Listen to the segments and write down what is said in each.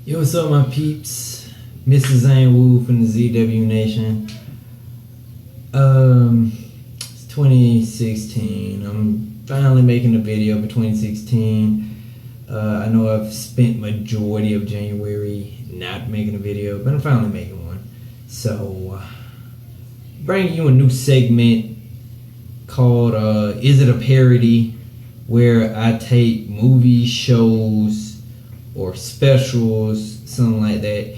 Yo, what's up, my peeps? Mr. Zane Wu from the ZW Nation. It's 2016. I'm finally making a video for 2016. I know I've spent majority of January not making a video, but I'm finally making one. So, bringing you a new segment called Is It a Parody? Where I take movies, shows, or specials, something like that,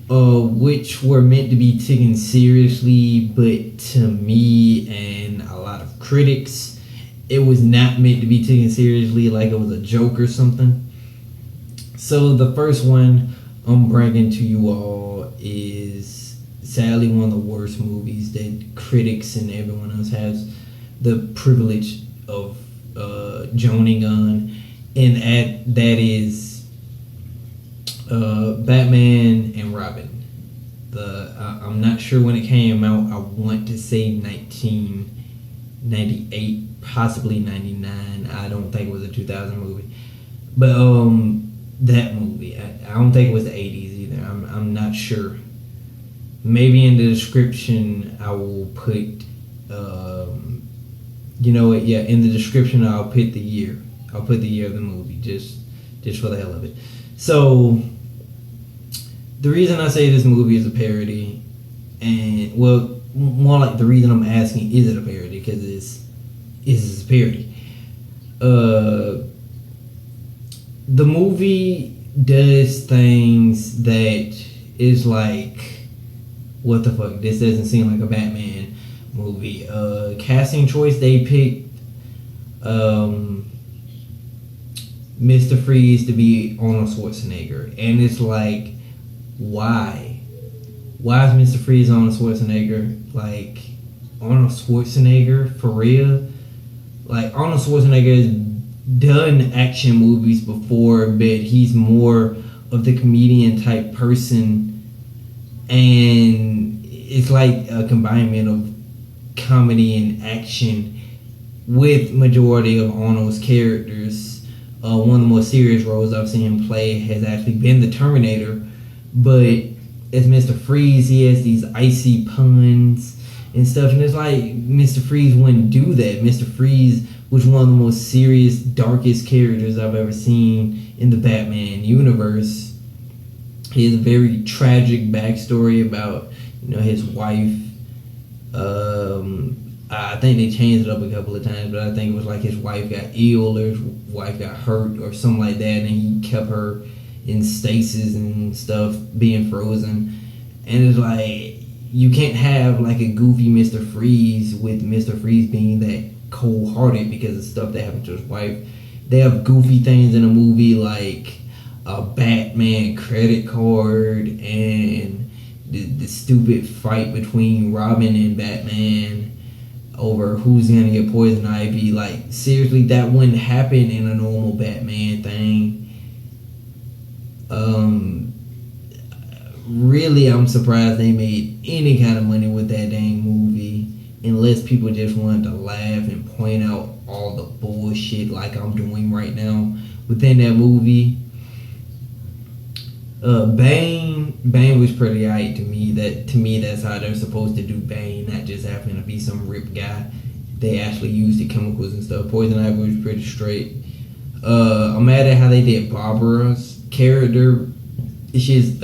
which were meant to be taken seriously, but to me and a lot of critics, it was not meant to be taken seriously, like it was a joke or something. So the first one I'm bringing to you all is sadly one of the worst movies that critics and everyone else has the privilege of joining on, and that is Batman and Robin. I'm not sure when it came out. I want to say 1998, possibly 99. I don't think it was a 2000 movie, but that movie. I don't think it was the 80s either. I'm not sure. Maybe in the description I will put. You know what? Yeah, in the description I'll put the year. I'll put the year of the movie just for the hell of it. So the reason I say this movie is a parody, and well, more like the reason I'm asking is it a parody, because it's a parody. The movie does things that is like, what the fuck? This doesn't seem like a Batman movie. Casting choice, they picked Mr. Freeze to be Arnold Schwarzenegger, and it's like, why is Mr. Freeze Arnold Schwarzenegger? Like, Arnold Schwarzenegger for real? Like, Arnold Schwarzenegger has done action movies before, but he's more of the comedian type person, and it's like a combination of comedy and action with majority of Arnold's characters. One of the most serious roles I've seen him play has actually been the Terminator, but as Mr. Freeze, he has these icy puns and stuff, and it's like Mr. Freeze wouldn't do that. Mr. Freeze was one of the most serious, darkest characters I've ever seen in the Batman universe. He has a very tragic backstory about, his wife. I think they changed it up a couple of times, but I think it was like his wife got ill or his wife got hurt or something like that, and he kept her in stasis and stuff, being frozen. And it's like, you can't have like a goofy Mr. Freeze with Mr. Freeze being that cold-hearted because of stuff that happened to his wife. They have goofy things in a movie like a Batman credit card and the stupid fight between Robin and Batman over who's gonna get poison ivy. Like, seriously, that wouldn't happen in a normal Batman thing. Really, I'm surprised they made any kind of money with that dang movie, unless people just wanted to laugh and point out all the bullshit like I'm doing right now within that movie. Bane was pretty alright to me. To me, that's how they're supposed to do Bane, not just having to be some ripped guy. They actually used the chemicals and stuff. Poison Ivy was pretty straight. I'm mad at how they did Barbara's character. She's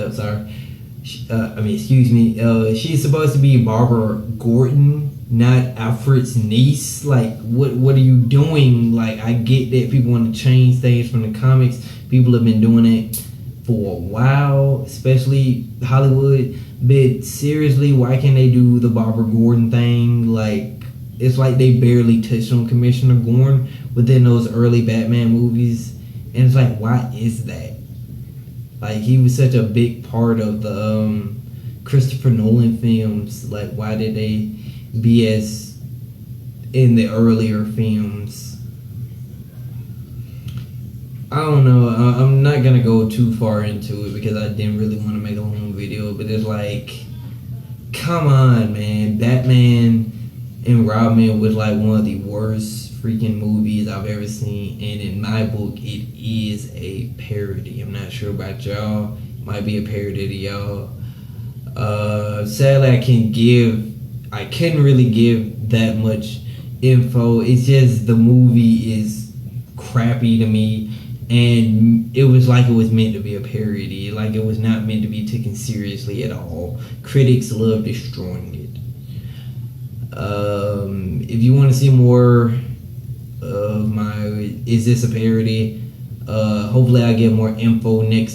supposed to be Barbara Gordon, not Alfred's niece. Like, what are you doing? Like, I get that people want to change things from the comics. People have been doing it for a while, especially Hollywood. But seriously, why can't they do the Barbara Gordon thing? Like, it's like they barely touched on Commissioner Gordon within those early Batman movies. And it's like, why is that? Like, he was such a big part of the Christopher Nolan films. Like, why did they be as in the earlier films? I don't know. I'm not gonna go too far into it because I didn't really want to make a long video. But it's like, come on, man. Batman and Robin was like one of the worst freaking movies I've ever seen, and in my book, it is a parody. I'm not sure about y'all. It might be a parody to y'all. Sadly, I couldn't really give that much info. It's just the movie is crappy to me, and it was like it was meant to be a parody. Like it was not meant to be taken seriously at all. Critics love destroying it. If you want to see more of my, is this a parody? Hopefully I get more info next